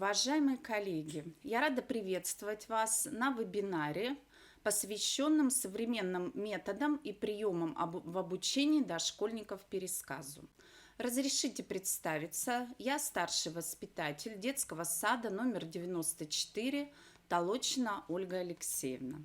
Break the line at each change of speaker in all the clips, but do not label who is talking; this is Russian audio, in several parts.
Уважаемые коллеги, я рада приветствовать вас на вебинаре, посвященном современным методам и приемам в обучении дошкольников пересказу. Разрешите представиться, я старший воспитатель детского сада номер 94, Толочина Ольга Алексеевна.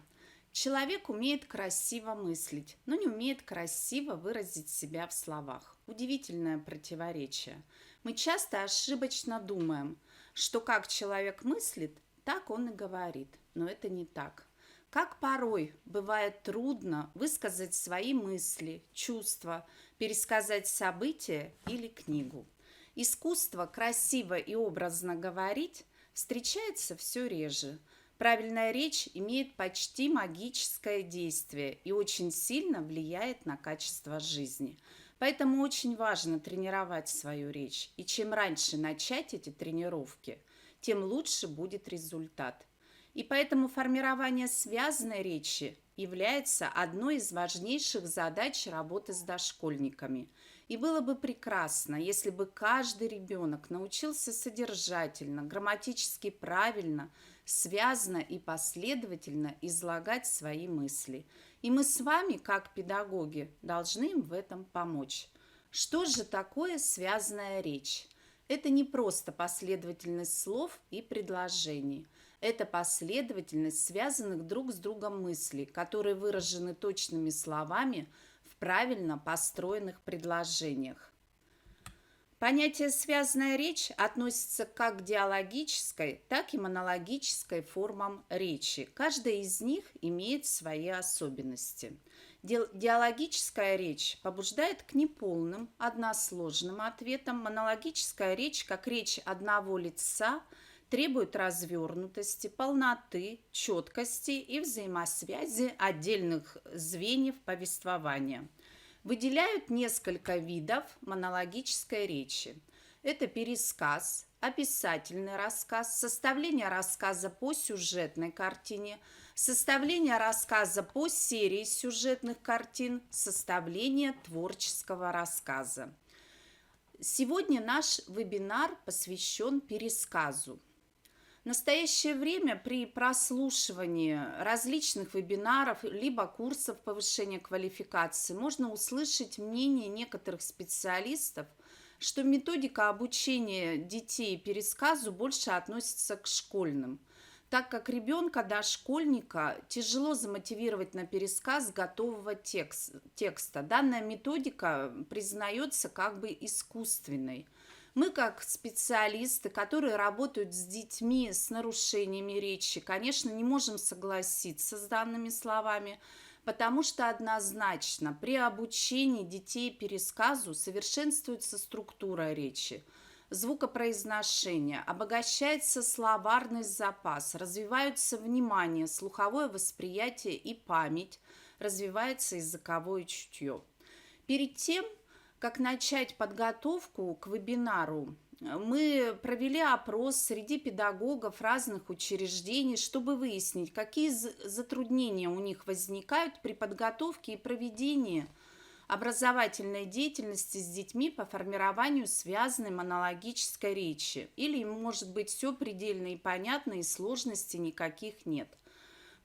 Человек умеет красиво мыслить, но не умеет красиво выразить себя в словах. Удивительное противоречие. Мы часто ошибочно думаем, что как человек мыслит, так он и говорит. Но это не так. Как порой бывает трудно высказать свои мысли, чувства, пересказать события или книгу. Искусство красиво и образно говорить встречается все реже. Правильная речь имеет почти магическое действие и очень сильно влияет на качество жизни. Поэтому очень важно тренировать свою речь. И чем раньше начать эти тренировки, тем лучше будет результат. И поэтому формирование связанной речи является одной из важнейших задач работы с дошкольниками. И было бы прекрасно, если бы каждый ребенок научился содержательно, грамматически правильно, связно и последовательно излагать свои мысли. И мы с вами, как педагоги, должны им в этом помочь. Что же такое связанная речь? Это не просто последовательность слов и предложений. Это последовательность связанных друг с другом мыслей, которые выражены точными словами в правильно построенных предложениях. Понятие «связанная речь» относится как к диалогической, так и монологической формам речи. Каждая из них имеет свои особенности. Диалогическая речь побуждает к неполным, односложным ответам. Монологическая речь, как речь одного лица, требует развернутости, полноты, четкости и взаимосвязи отдельных звеньев повествования. Выделяют несколько видов монологической речи. Это пересказ, описательный рассказ, составление рассказа по сюжетной картине, составление рассказа по серии сюжетных картин, составление творческого рассказа. Сегодня наш вебинар посвящен пересказу. В настоящее время при прослушивании различных вебинаров либо курсов повышения квалификации можно услышать мнение некоторых специалистов, что методика обучения детей пересказу больше относится к школьным, так как ребенка дошкольника тяжело замотивировать на пересказ готового текста. Данная методика признается как бы искусственной. Мы, как специалисты, которые работают с детьми с нарушениями речи, конечно, не можем согласиться с данными словами, потому что однозначно при обучении детей пересказу совершенствуется структура речи, звукопроизношение, обогащается словарный запас, развиваются внимание, слуховое восприятие и память, развивается языковое чутье. Перед тем, как начать подготовку к вебинару, мы провели опрос среди педагогов разных учреждений, чтобы выяснить, какие затруднения у них возникают при подготовке и проведении образовательной деятельности с детьми по формированию связанной монологической речи. Или, может быть, все предельно и понятно, и сложностей никаких нет.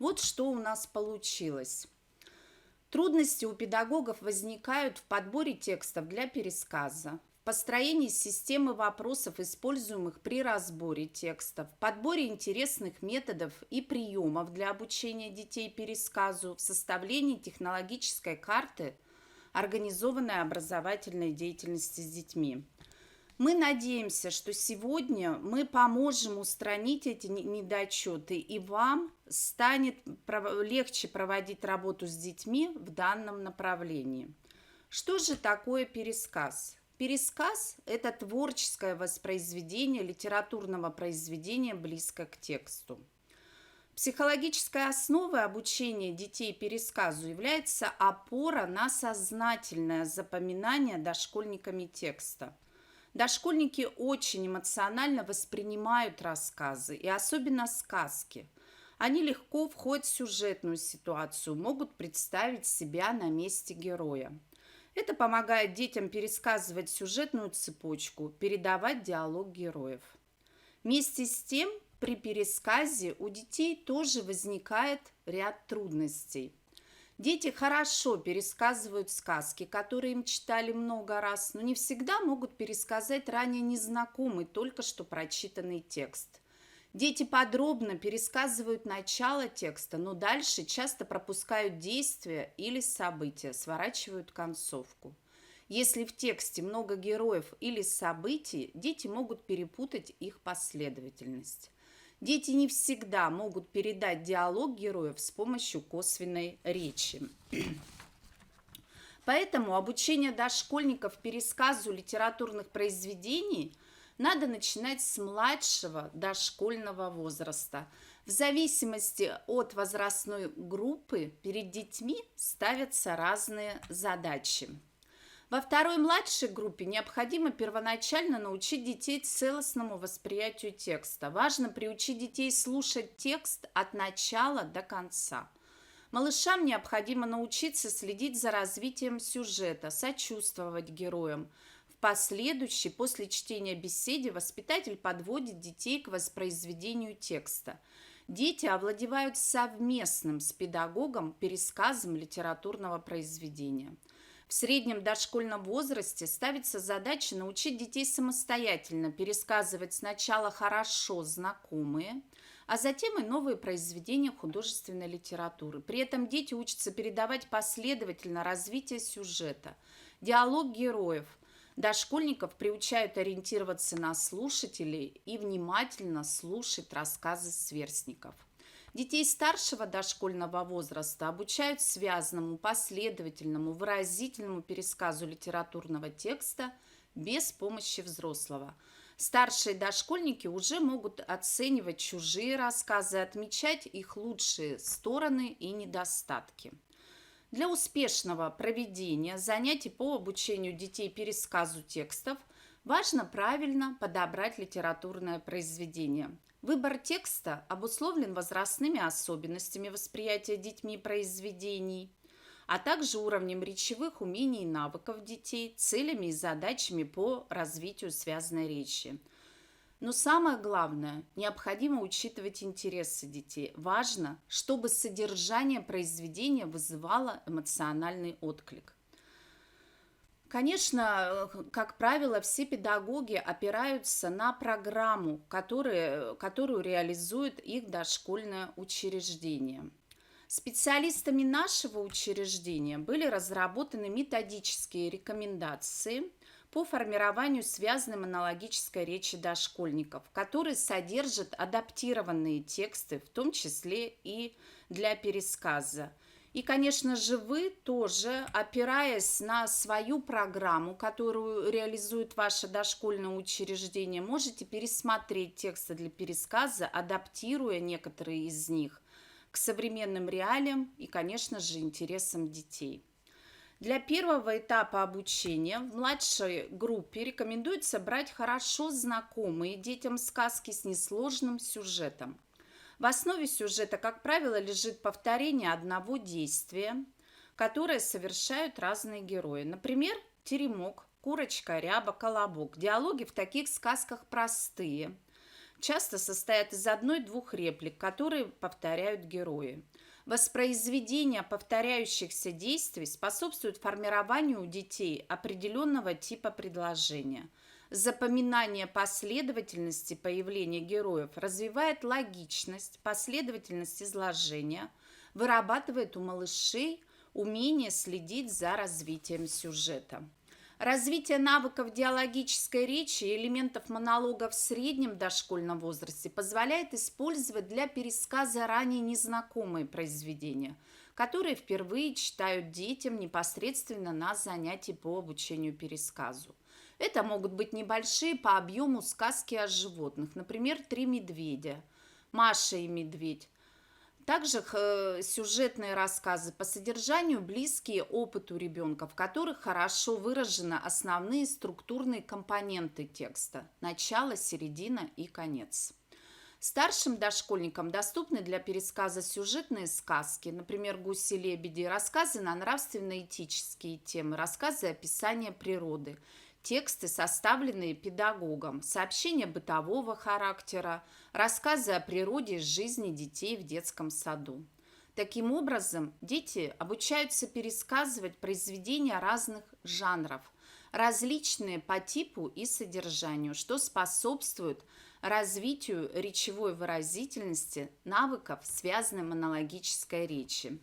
Вот что у нас получилось. Трудности у педагогов возникают в подборе текстов для пересказа, в построении системы вопросов, используемых при разборе текстов, в подборе интересных методов и приемов для обучения детей пересказу, в составлении технологической карты организованной образовательной деятельности с детьми. Мы надеемся, что сегодня мы поможем устранить эти недочеты, и вам станет легче проводить работу с детьми в данном направлении. Что же такое пересказ? Пересказ – это творческое воспроизведение литературного произведения близко к тексту. Психологической основой обучения детей пересказу является опора на сознательное запоминание дошкольниками текста. Дошкольники очень эмоционально воспринимают рассказы, и особенно сказки. Они легко входят в сюжетную ситуацию, могут представить себя на месте героя. Это помогает детям пересказывать сюжетную цепочку, передавать диалог героев. Вместе с тем, при пересказе у детей тоже возникает ряд трудностей. Дети хорошо пересказывают сказки, которые им читали много раз, но не всегда могут пересказать ранее незнакомый, только что прочитанный текст. Дети подробно пересказывают начало текста, но дальше часто пропускают действия или события, сворачивают концовку. Если в тексте много героев или событий, дети могут перепутать их последовательность. Дети не всегда могут передать диалог героев с помощью косвенной речи. Поэтому обучение дошкольников пересказу литературных произведений надо начинать с младшего дошкольного возраста. В зависимости от возрастной группы перед детьми ставятся разные задачи. Во второй младшей группе необходимо первоначально научить детей целостному восприятию текста. Важно приучить детей слушать текст от начала до конца. Малышам необходимо научиться следить за развитием сюжета, сочувствовать героям. В последующей, после чтения беседы, воспитатель подводит детей к воспроизведению текста. Дети овладевают совместным с педагогом пересказом литературного произведения. В среднем дошкольном возрасте ставится задача научить детей самостоятельно пересказывать сначала хорошо знакомые, а затем и новые произведения художественной литературы. При этом дети учатся передавать последовательно развитие сюжета, диалог героев. Дошкольников приучают ориентироваться на слушателей и внимательно слушать рассказы сверстников. Детей старшего дошкольного возраста обучают связанному, последовательному, выразительному пересказу литературного текста без помощи взрослого. Старшие дошкольники уже могут оценивать чужие рассказы, отмечать их лучшие стороны и недостатки. Для успешного проведения занятий по обучению детей пересказу текстов важно правильно подобрать литературное произведение. Выбор текста обусловлен возрастными особенностями восприятия детьми произведений, а также уровнем речевых умений и навыков детей, целями и задачами по развитию связанной речи. Но самое главное, необходимо учитывать интересы детей. Важно, чтобы содержание произведения вызывало эмоциональный отклик. Конечно, как правило, все педагоги опираются на программу, которую реализует их дошкольное учреждение. Специалистами нашего учреждения были разработаны методические рекомендации по формированию связанной монологической речи дошкольников, которые содержат адаптированные тексты, в том числе и для пересказа. И, конечно же, вы тоже, опираясь на свою программу, которую реализует ваше дошкольное учреждение, можете пересмотреть тексты для пересказа, адаптируя некоторые из них к современным реалиям и, конечно же, интересам детей. Для первого этапа обучения в младшей группе рекомендуется брать хорошо знакомые детям сказки с несложным сюжетом. В основе сюжета, как правило, лежит повторение одного действия, которое совершают разные герои. Например, теремок, курочка, ряба, колобок. Диалоги в таких сказках простые, часто состоят из одной-двух реплик, которые повторяют герои. Воспроизведение повторяющихся действий способствует формированию у детей определенного типа предложения. Запоминание последовательности появления героев развивает логичность, последовательность изложения, вырабатывает у малышей умение следить за развитием сюжета. Развитие навыков диалогической речи и элементов монолога в среднем дошкольном возрасте позволяет использовать для пересказа ранее незнакомые произведения, которые впервые читают детям непосредственно на занятии по обучению пересказу. Это могут быть небольшие по объему сказки о животных, например, «Три медведя», «Маша и медведь». Также сюжетные рассказы по содержанию близкие опыту ребенка, в которых хорошо выражены основные структурные компоненты текста – начало, середина и конец. Старшим дошкольникам доступны для пересказа сюжетные сказки, например, «Гуси-лебеди», рассказы на нравственно-этические темы, рассказы описания природы, Тексты, составленные педагогом, сообщения бытового характера, рассказы о природе и жизни детей в детском саду. Таким образом, дети обучаются пересказывать произведения разных жанров, различные по типу и содержанию, что способствует развитию речевой выразительности, навыков связанной монологической речи.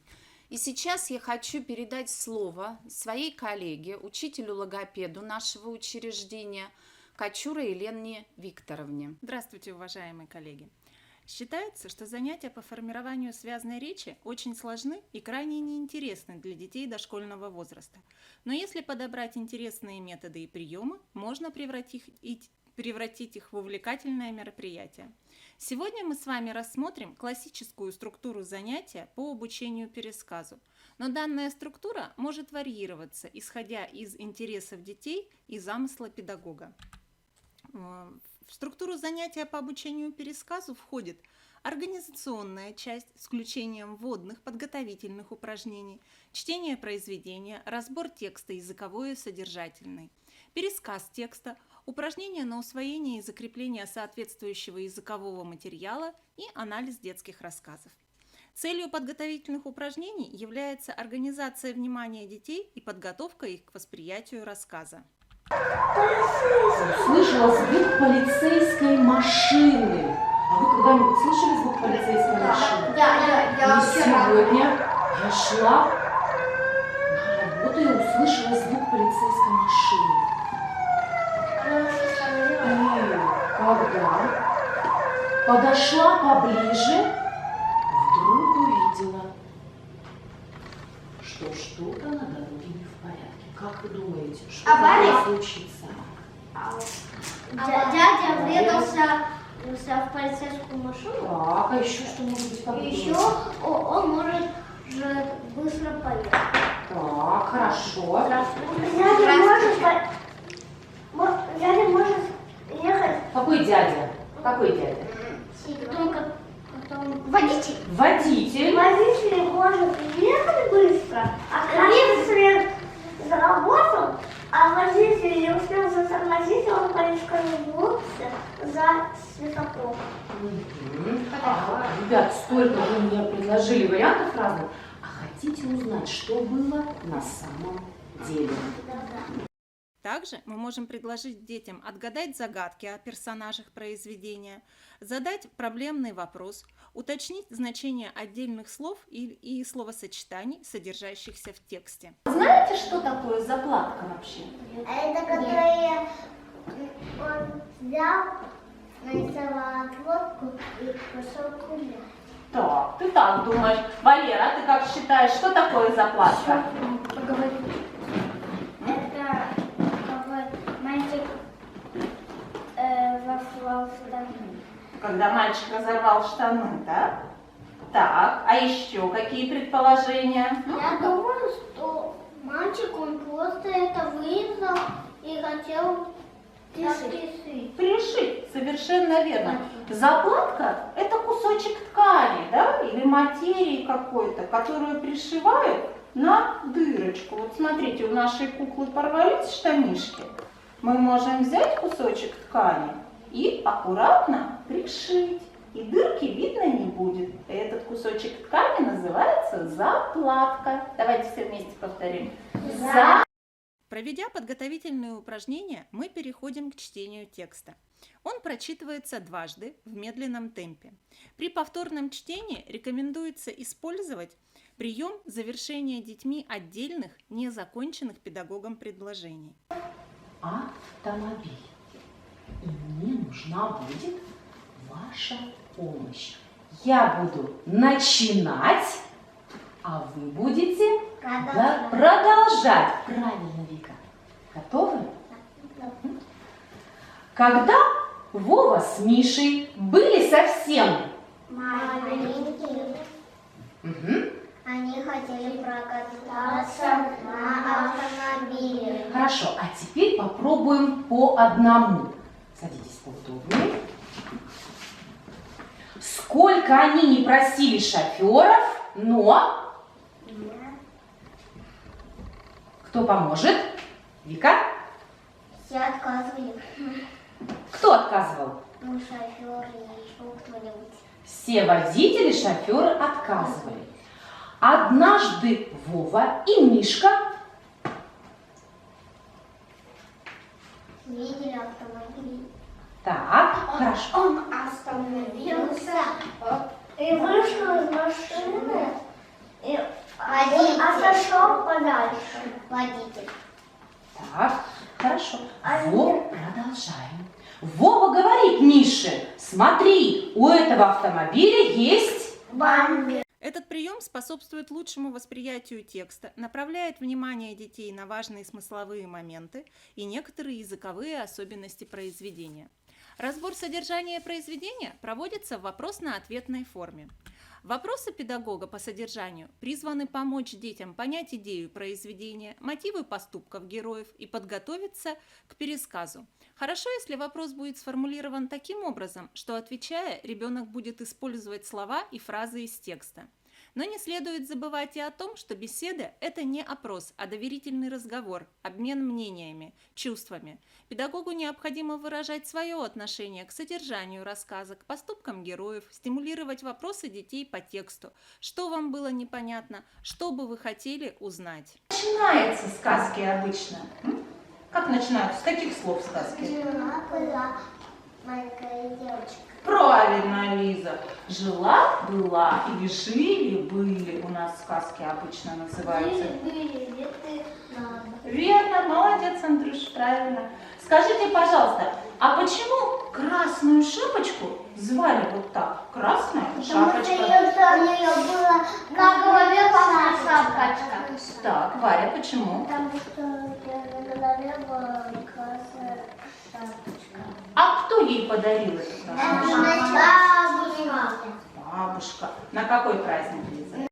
И сейчас я хочу передать слово своей коллеге, учителю-логопеду нашего учреждения, Кочура Елене Викторовне.
Здравствуйте, уважаемые коллеги! Считается, что занятия по формированию связной речи очень сложны и крайне неинтересны для детей дошкольного возраста. Но если подобрать интересные методы и приемы, можно превратить их в увлекательное мероприятие. Сегодня мы с вами рассмотрим классическую структуру занятия по обучению пересказу. Но данная структура может варьироваться, исходя из интересов детей и замысла педагога. В структуру занятия по обучению пересказу входит организационная часть с включением вводных подготовительных упражнений, чтение произведения, разбор текста языковой и содержательный, пересказ текста, упражнения на усвоение и закрепление соответствующего языкового материала и анализ детских рассказов. Целью подготовительных упражнений является организация внимания детей и подготовка их к восприятию рассказа.
Слышала звук полицейской машины. А вы когда-нибудь слышали звук полицейской машины?
Я
И сегодня я шла на работу и услышала звук полицейской машины. И когда подошла поближе, вдруг увидела, что что-то на дороге не в порядке. Как вы думаете, что могло случиться?
Дядя врезался в полицейскую машину.
Так, а еще что может быть такое?
Еще он может же быстро поехать.
Так, хорошо.
Дядя может ехать.
Какой дядя? Какой дядя?
Водитель.
Водитель.
Водитель может ехать быстро, а если заработал, а водитель не успел затормозить, он поискался за светофором.
Ага, ребят, столько вы мне предложили вариантов разных. А хотите узнать, что было на самом деле?
Также мы можем предложить детям отгадать загадки о персонажах произведения, задать проблемный вопрос, уточнить значение отдельных слов и словосочетаний, содержащихся в тексте.
Знаете, что такое заплатка вообще?
Это которые он взял, нарисовал отводку и пошел гулять.
Так, ты так думаешь. Валера, а ты как считаешь, что такое заплатка?
Это какой мальчик разорвал штаны.
Когда мальчик разорвал штаны, да? Так, а еще какие предположения?
Я думаю, что мальчик, он просто это вырезал и хотел пришить.
Пришить, совершенно верно. Заплатка – это кусочек ткани, да, или материи какой-то, которую пришивают на дырочку. Вот смотрите, у нашей куклы порвались штанишки. Мы можем взять кусочек ткани и аккуратно пришить. И дырки видно не будет. Этот кусочек ткани называется заплатка. Давайте все вместе повторим.
Проведя подготовительные упражнения, мы переходим к чтению текста. Он прочитывается дважды в медленном темпе. При повторном чтении рекомендуется использовать прием завершения детьми отдельных, незаконченных педагогом предложений.
Автомобиль. И мне нужна будет ваша помощь. Я буду начинать, а вы будете продолжать. Правильно, Вика. Готовы?
Да.
Когда Вова с Мишей были совсем
Маленькие. Они хотели прокататься на автомобиле.
Хорошо, а теперь попробуем по одному. Садитесь поудобнее. Сколько они не просили шоферов, но... Кто поможет? Вика?
7 Все отказывали.
Кто отказывал?
Ну, шофер и еще кто-нибудь.
Все водители, шоферы отказывали. Однажды Вова и Мишка
Видели автомобиль.
так, хорошо.
Он остановился и вышел из машины. И водитель отошел подальше. Водитель.
Так, хорошо. Продолжаем. Вова говорит Мише: смотри, у этого автомобиля есть...
Бамби.
Этот прием способствует лучшему восприятию текста, направляет внимание детей на важные смысловые моменты и некоторые языковые особенности произведения. Разбор содержания произведения проводится в вопросно-ответной форме. Вопросы педагога по содержанию призваны помочь детям понять идею произведения, мотивы поступков героев и подготовиться к пересказу. Хорошо, если вопрос будет сформулирован таким образом, что, отвечая, ребенок будет использовать слова и фразы из текста. Но не следует забывать и о том, что беседа – это не опрос, а доверительный разговор, обмен мнениями, чувствами. Педагогу необходимо выражать свое отношение к содержанию рассказа, к поступкам героев, стимулировать вопросы детей по тексту. Что вам было непонятно, что бы вы хотели узнать?
Начинаются сказки обычно. Как начинаются? С каких слов сказки?
Жила-была маленькая девочка.
Правильно, Лиза. Жила-была или жили-были. У нас сказки обычно называются.
Были веты надо.
Верно, молодец, Андрюш, правильно. Скажите, пожалуйста, а почему красную шапочку звали вот так? Красная
Потому что
шапочка.
у нее была на голове красная шапочка.
Так, Варя, почему?
Потому что на голове была красная шапочка.
А кто ей подарил эту красную шапочку?
Бабушка.
Бабушка. На какой праздник, Лиза?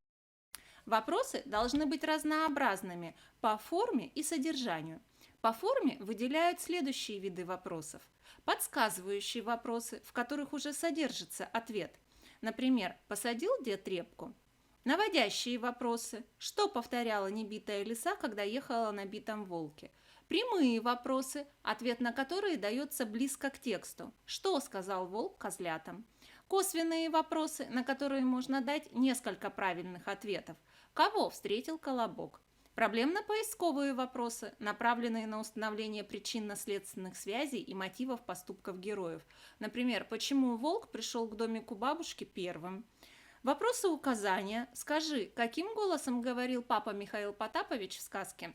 Вопросы должны быть разнообразными по форме и содержанию. По форме выделяют следующие виды вопросов. Подсказывающие вопросы, в которых уже содержится ответ. Например, посадил дед репку? Наводящие вопросы. Что повторяла небитая лиса, когда ехала на битом волке? Прямые вопросы, ответ на которые дается близко к тексту. Что сказал волк козлятам? Косвенные вопросы, на которые можно дать несколько правильных ответов. Кого встретил колобок? Проблемно-поисковые вопросы, направленные на установление причинно-следственных связей и мотивов поступков героев. Например, почему волк пришел к домику бабушки первым? Вопросы указания. Скажи, каким голосом говорил папа Михаил Потапович в сказке?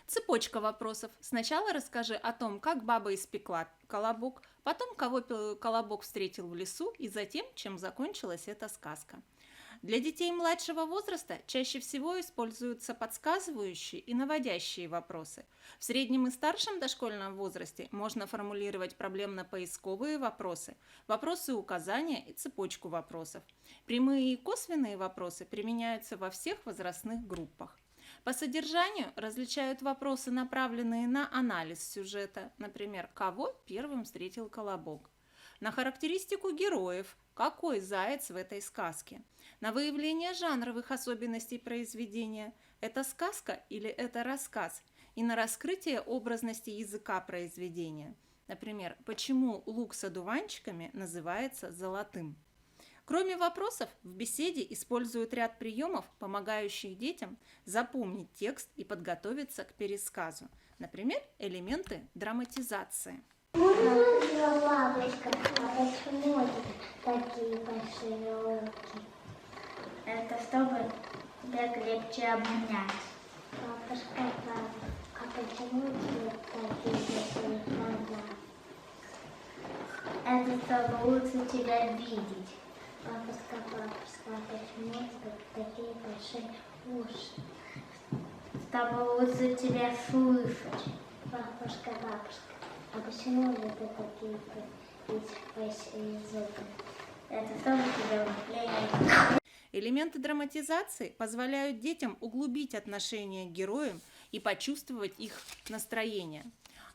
Цепочка вопросов. Сначала расскажи о том, как баба испекла колобок, потом кого колобок встретил в лесу и затем, чем закончилась эта сказка. Для детей младшего возраста чаще всего используются подсказывающие и наводящие вопросы. В среднем и старшем дошкольном возрасте можно формулировать проблемно-поисковые вопросы, вопросы указания и цепочку вопросов. Прямые и косвенные вопросы применяются во всех возрастных группах. По содержанию различают вопросы, направленные на анализ сюжета, например, кого первым встретил колобок, на характеристику героев, какой заяц в этой сказке, на выявление жанровых особенностей произведения, это сказка или это рассказ, и на раскрытие образности языка произведения, например, почему лук с одуванчиками называется золотым. Кроме вопросов, в беседе используют ряд приемов, помогающих детям запомнить текст и подготовиться к пересказу. Например, элементы драматизации.
Бабушка, а почему такие большие руки? Это чтобы тебя крепче обнять. Бабушка, а почему тебе такие большие глаза? Это чтобы лучше тебя видеть. Бабушка, а почему тебе такие большие уши? Чтобы лучше тебя слышать. Бабушка, а почему это такие большие зубы? Это чтобы тебя уплетать.
Элементы драматизации позволяют детям углубить отношение к героям и почувствовать их настроение.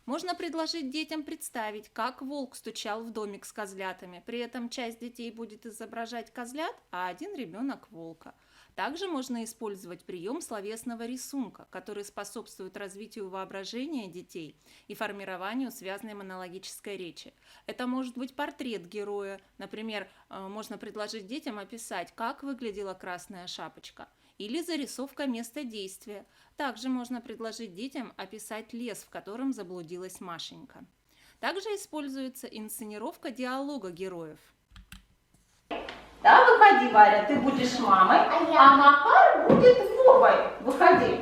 Можно предложить детям представить, как волк стучал в домик с козлятами. При этом часть детей будет изображать козлят, а один ребенок волка. Также можно использовать прием словесного рисунка, который способствует развитию воображения детей и формированию связанной монологической речи. Это может быть портрет героя. Например, можно предложить детям описать, как выглядела красная шапочка, или зарисовка места действия. Также можно предложить детям описать лес, в котором заблудилась Машенька. Также используется инсценировка диалога героев.
Да, выходи, Варя, ты будешь мамой, а Макар будет Вовой. Выходи.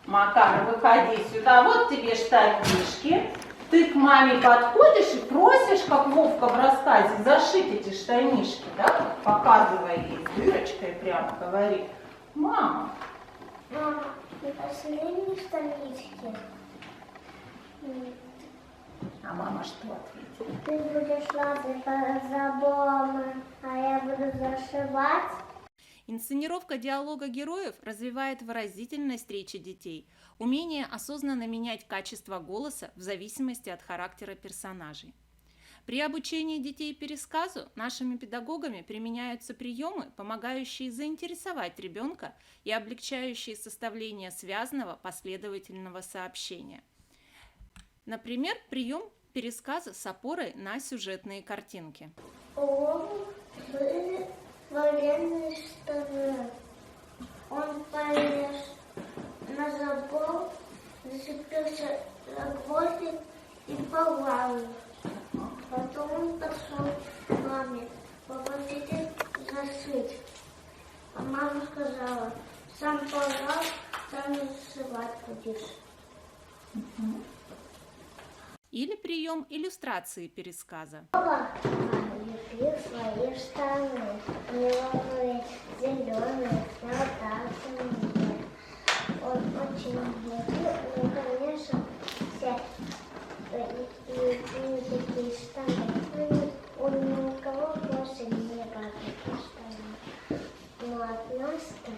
Макар, выходи сюда. Вот тебе штанишки. Ты к маме подходишь и просишь, как Вовка в рассказе, зашить эти штанишки, да? Показывая ей дырочкой, прямо говори: мама.
Мама, не последние странички.
А мама что ответила?
Ты будешь лазать по заборам, а я буду зашивать.
Инсценировка диалога героев развивает выразительность речи детей, умение осознанно менять качество голоса в зависимости от характера персонажей. При обучении детей пересказу нашими педагогами применяются приемы, помогающие заинтересовать ребенка и облегчающие составление связанного последовательного сообщения. Например, прием пересказа с опорой на сюжетные картинки.
Были военные штаны. Он полез на забор, зацепился за гвоздик и порвал их. Потом он пошел к маме, попросите зашить. А мама сказала: сам порвал, сам и зашивать будешь.
Или прием иллюстрации пересказа.
Папа лепил свои штаны. У него были зеленые, красные. Он очень лепил, и, конечно, все такие штаны. У никого больше не было таких штанов. Но однажды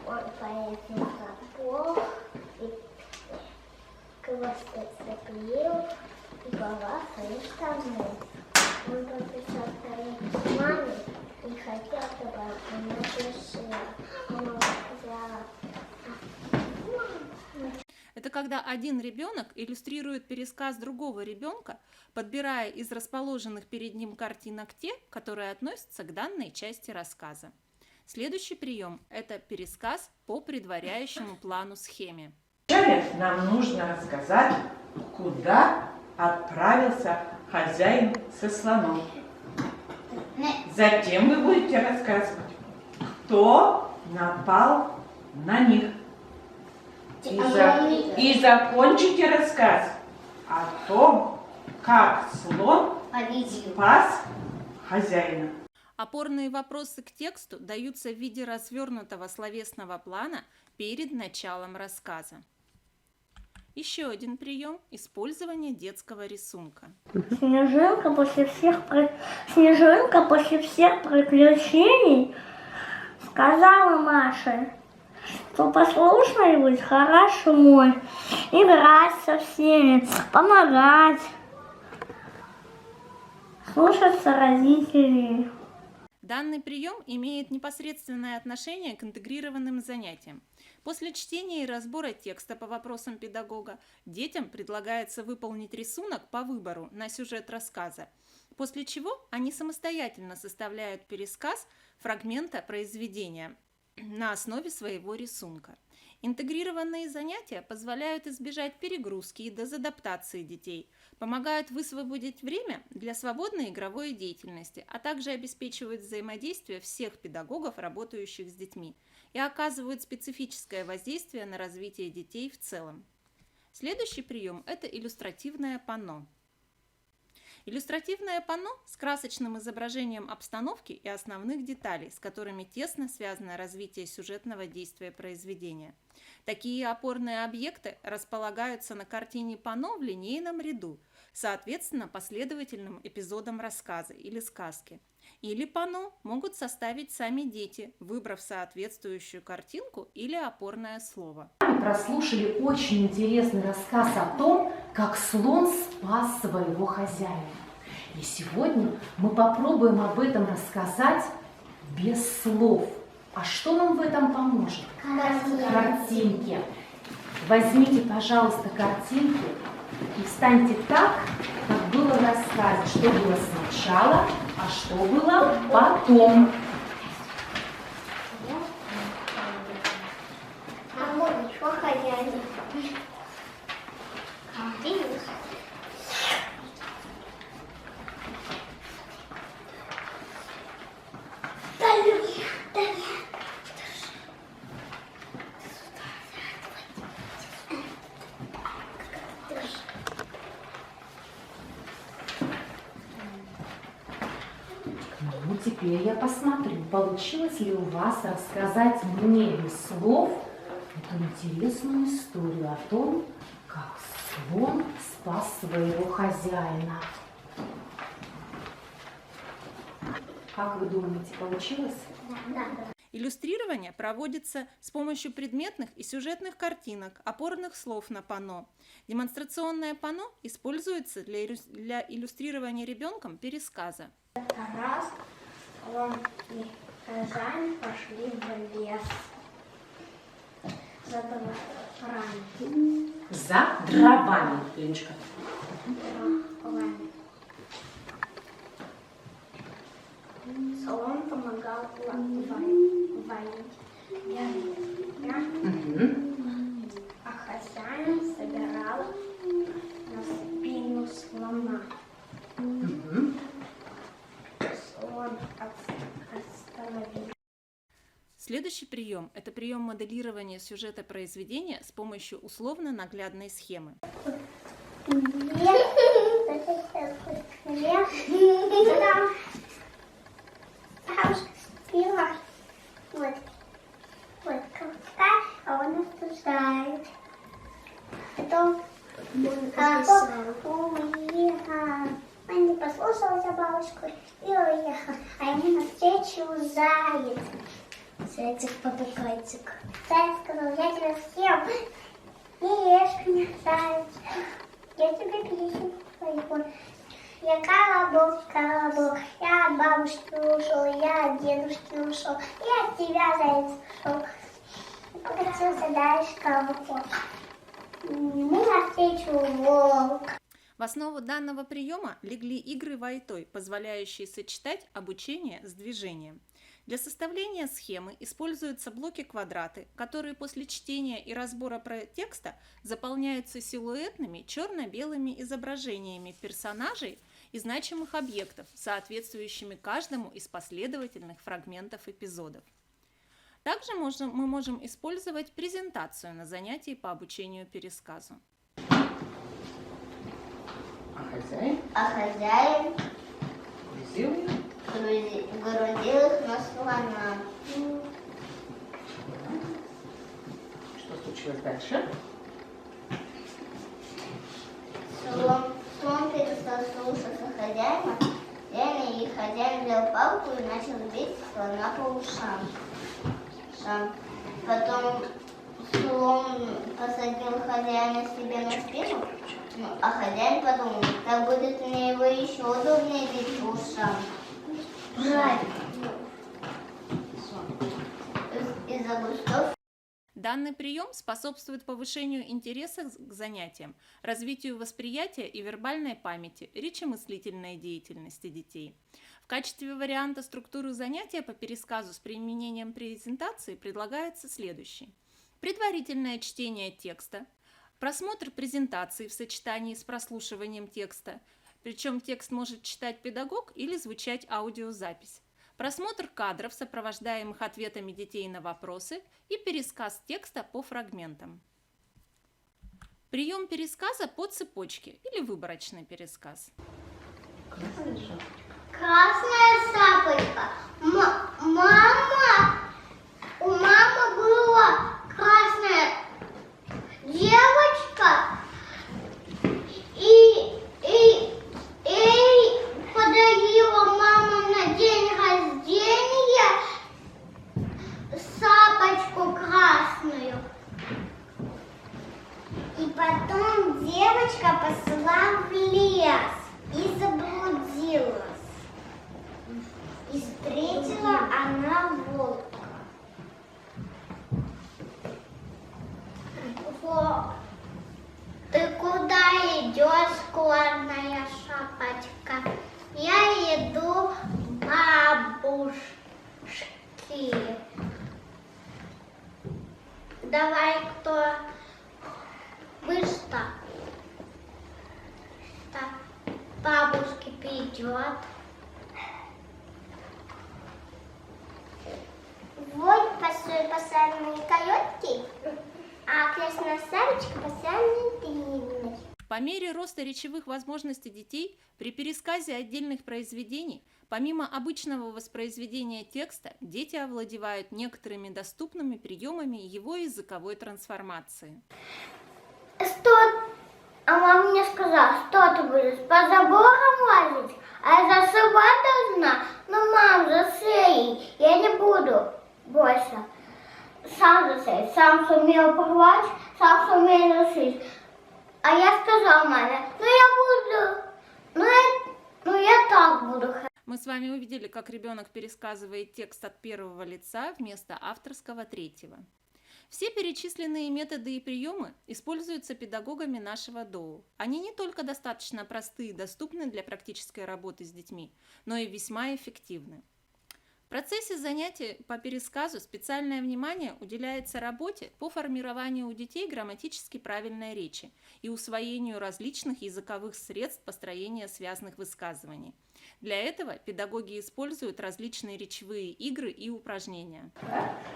он поехал в забор и хвостик заклеил и порвал свои штаны. Он подписал своей маме и хотел, чтобы она написала. Мама сказала:
Это когда один ребенок иллюстрирует пересказ другого ребенка, подбирая из расположенных перед ним картинок те, которые относятся к данной части рассказа. Следующий прием – это пересказ по предваряющему плану схеме.
Вначале нам нужно рассказать, куда отправился хозяин со слоном. Затем вы будете рассказывать, кто напал на них. И закончите рассказ о том, как слон спас хозяина.
Опорные вопросы к тексту даются в виде развернутого словесного плана перед началом рассказа. Еще один прием – использование детского рисунка.
Снежинка после всех приключений сказала Маше, что послушной быть хорошо, играть со всеми, помогать, слушаться родителей.
Данный прием имеет непосредственное отношение к интегрированным занятиям. После чтения и разбора текста по вопросам педагога детям предлагается выполнить рисунок по выбору на сюжет рассказа, после чего они самостоятельно составляют пересказ фрагмента произведения на основе своего рисунка. Интегрированные занятия позволяют избежать перегрузки и дезадаптации детей, помогают высвободить время для свободной игровой деятельности, а также обеспечивают взаимодействие всех педагогов, работающих с детьми, и оказывают специфическое воздействие на развитие детей в целом. Следующий прием – это иллюстративное панно. Иллюстративное панно с красочным изображением обстановки и основных деталей, с которыми тесно связано развитие сюжетного действия произведения. Такие опорные объекты располагаются на картине панно в линейном ряду, соответственно последовательным эпизодам рассказа или сказки. Или панно могут составить сами дети, выбрав соответствующую картинку или опорное слово.
Мы прослушали очень интересный рассказ о том, как слон спас своего хозяина. И сегодня мы попробуем об этом рассказать без слов. А что нам в этом поможет?
Картинки.
Картинки. Возьмите, пожалуйста, картинки и встаньте так, как было в рассказе. Что было сначала, а что было потом.
А вот что хозяин. Видишь?
Ну, теперь я посмотрю, получилось ли у вас рассказать мне из слов эту интересную историю о том, как слон спас своего хозяина. Как вы думаете, получилось?
Иллюстрирование проводится с помощью предметных и сюжетных картинок, опорных слов на панно. Демонстрационное панно используется для иллюстрирования ребенком пересказа.
Раз он и хозяин пошли в лес за дровами.
За дровами, Леночка.
Слон помогал валить ягоды, а хозяин собирал на спину слона. Слон остановил.
Следующий прием – это прием моделирования сюжета произведения с помощью условно-наглядной схемы.
Вот крута, а он обсуждает. Потом он не послушался бабушку и уехал, а ему навстречу заяц. Зайчик-попугайчик. Заяц сказал: я тебя съем, не ешь меня, заяц. Я тебе песню пою. Я колобок, я от бабушки ушел, я от дедушки ушел, я от тебя, заяц, ушел. И покатился дальше колобок. Мы навстречу волк.
В основу данного приема легли игры вайтой, позволяющие сочетать обучение с движением. Для составления схемы используются блоки-квадраты, которые после чтения и разбора текста заполняются силуэтными черно-белыми изображениями персонажей и значимых объектов, соответствующими каждому из последовательных фрагментов эпизодов. Также мы можем использовать презентацию на занятии по обучению пересказу.
А хозяин
Грузил
грузил их на слона.
Что случилось дальше?
Слон перестал слушаться хозяина, и хозяин взял палку и начал бить слона по ушам. Потом слон посадил хозяина себе на спину, а хозяин подумал: так будет мне его еще удобнее бить по ушам. Правильно. Из-за кустов.
Данный прием способствует повышению интереса к занятиям, развитию восприятия и вербальной памяти, речемыслительной деятельности детей. В качестве варианта структуры занятия по пересказу с применением презентации предлагается следующий. Предварительное чтение текста, просмотр презентации в сочетании с прослушиванием текста, причем текст может читать педагог или звучать аудиозапись. Просмотр кадров, сопровождаемых ответами детей на вопросы, и пересказ текста по фрагментам. Прием пересказа по цепочке или выборочный пересказ.
Красная шапочка. Мама, у мамы была красная девочка, и ей подарила мама на день рождения шапочку красную. И потом девочка пошла в лес и заблудилась. И встретила она волка. черная шапочка. Я иду к бабушке. Давай, кто? Вы что? Так, бабушке придет. Вот посадные койотки, а крестная савочка посадные длинные.
По мере роста речевых возможностей детей при пересказе отдельных произведений, помимо обычного воспроизведения текста, дети овладевают некоторыми доступными приемами его языковой трансформации.
Что? А мама мне сказала, что ты будешь по заборам лазить? А я засыпать должна? Ну, мам, засей, я не буду больше. Сам засей, сам сумел порвать, сам сумел засыть. А я сказала маме, я так буду.
Мы с вами увидели, как ребенок пересказывает текст от первого лица вместо авторского третьего. Все перечисленные методы и приемы используются педагогами нашего ДОУ. Они не только достаточно просты и доступны для практической работы с детьми, но и весьма эффективны. В процессе занятий по пересказу специальное внимание уделяется работе по формированию у детей грамматически правильной речи и усвоению различных языковых средств построения связных высказываний. Для этого педагоги используют различные речевые игры и упражнения.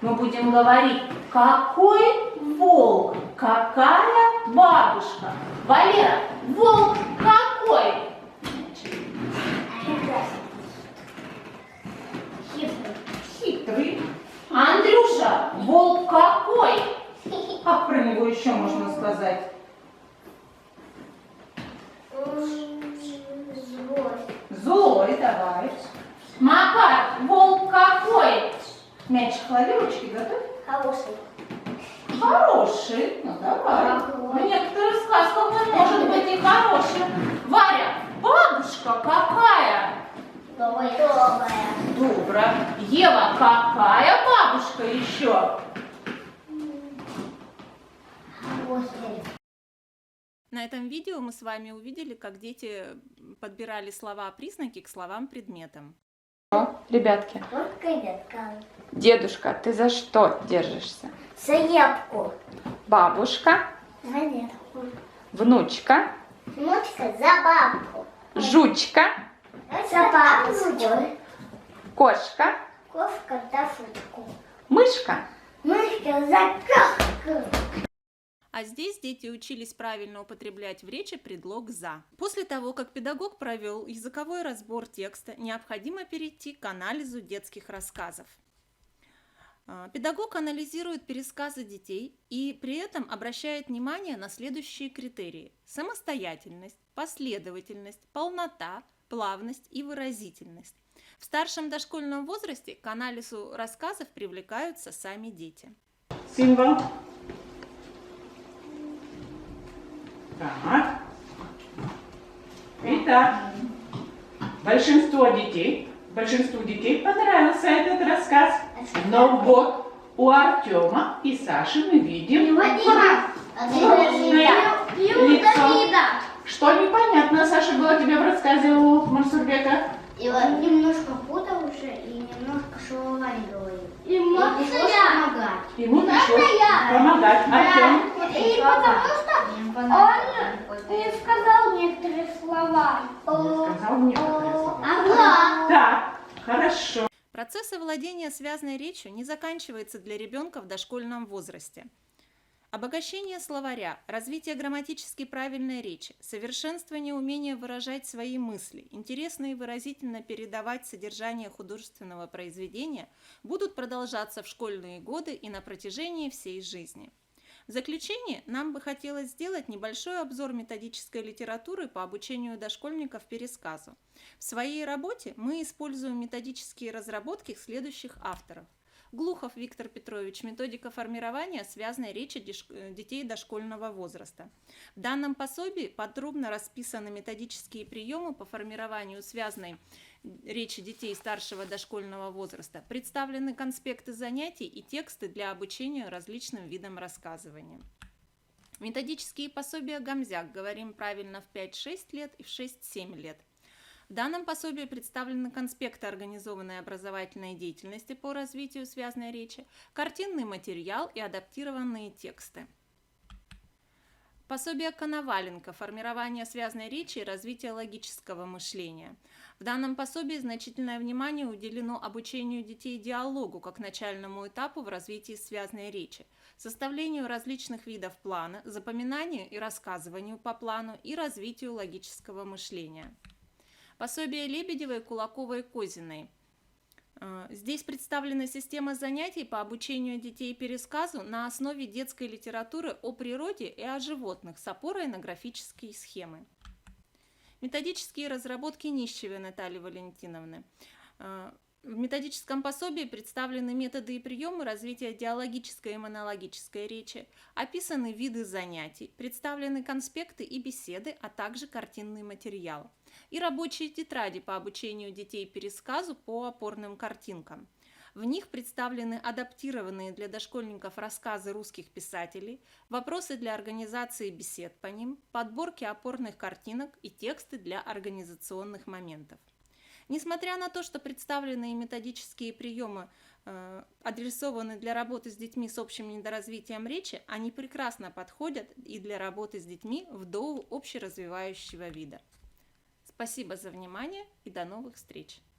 Мы будем говорить, какой волк, какая бабушка. Валера, волк какой? Хитрый. Андрюша, волк какой? Как про него еще можно сказать? Злой, давай. Макар, волк какой? Мячик лови, ручки готовь.
Хороший.
Хороший. Ну давай. В некоторых сказках он может быть и хорошим. Варя, бабушка какая?
Добрая.
Добрая. Ева, какая бабушка еще?
Хороший.
На этом видео мы с вами увидели, как дети подбирали слова-признаки к словам-предметам.
Ребятки,
Вот креветка.
дедушка, ты за что держишься?
Заебку.
Бабушка,
За ветку.
внучка,
Внучка за бабку.
жучка,
За бабушку.
кошка,
Кошка за шутку.
мышка.
Мышка за кошку.
А здесь дети учились правильно употреблять в речи предлог «за». После того, как педагог провел языковой разбор текста, необходимо перейти к анализу детских рассказов. Педагог анализирует пересказы детей и при этом обращает внимание на следующие критерии: самостоятельность, последовательность, полнота, плавность и выразительность. В старшем дошкольном возрасте к анализу рассказов привлекаются сами дети.
Символ. Так. Итак, большинству детей понравился этот рассказ. Но вот у Артема и Саши мы видим грустное лицо. Что непонятно, Саша, было тебе в рассказе у Мансурбека?
И он немножко путал уже и немножко словами говорил. И
можно
пришлось помогать.
Ему пришлось помогать. Артем.
И потому что он не сказал некоторые слова.
Сказал некоторые слова.
Ага.
Так, хорошо.
Процесс овладения связной речью не заканчивается для ребенка в дошкольном возрасте. Обогащение словаря, развитие грамматически правильной речи, совершенствование умения выражать свои мысли, интересно и выразительно передавать содержание художественного произведения будут продолжаться в школьные годы и на протяжении всей жизни. В заключение нам бы хотелось сделать небольшой обзор методической литературы по обучению дошкольников пересказу. В своей работе мы используем методические разработки следующих авторов. Глухов Виктор Петрович. Методика формирования связной речи детей дошкольного возраста. В данном пособии подробно расписаны методические приемы по формированию связной речи детей старшего дошкольного возраста. Представлены конспекты занятий и тексты для обучения различным видам рассказывания. Методические пособия Гамзяк «Говорим правильно» в 5-6 лет и в 6-7 лет. В данном пособии представлены конспекты организованной образовательной деятельности по развитию связной речи, картинный материал и адаптированные тексты. Пособие Коноваленко «Формирование связной речи и развитие логического мышления». В данном пособии значительное внимание уделено обучению детей диалогу как начальному этапу в развитии связной речи, составлению различных видов плана, запоминанию и рассказыванию по плану и развитию логического мышления. Пособие Лебедевой, Кулаковой и Козиной. Здесь представлена система занятий по обучению детей пересказу на основе детской литературы о природе и о животных с опорой на графические схемы. Методические разработки Нищевой Натальи Валентиновны. В методическом пособии представлены методы и приемы развития диалогической и монологической речи, описаны виды занятий, представлены конспекты и беседы, а также картинный материал и рабочие тетради по обучению детей пересказу по опорным картинкам. В них представлены адаптированные для дошкольников рассказы русских писателей, вопросы для организации бесед по ним, подборки опорных картинок и тексты для организационных моментов. Несмотря на то, что представленные методические приемы адресованы для работы с детьми с общим недоразвитием речи, они прекрасно подходят и для работы с детьми в ДОУ общеразвивающего вида. Спасибо за внимание и до новых встреч!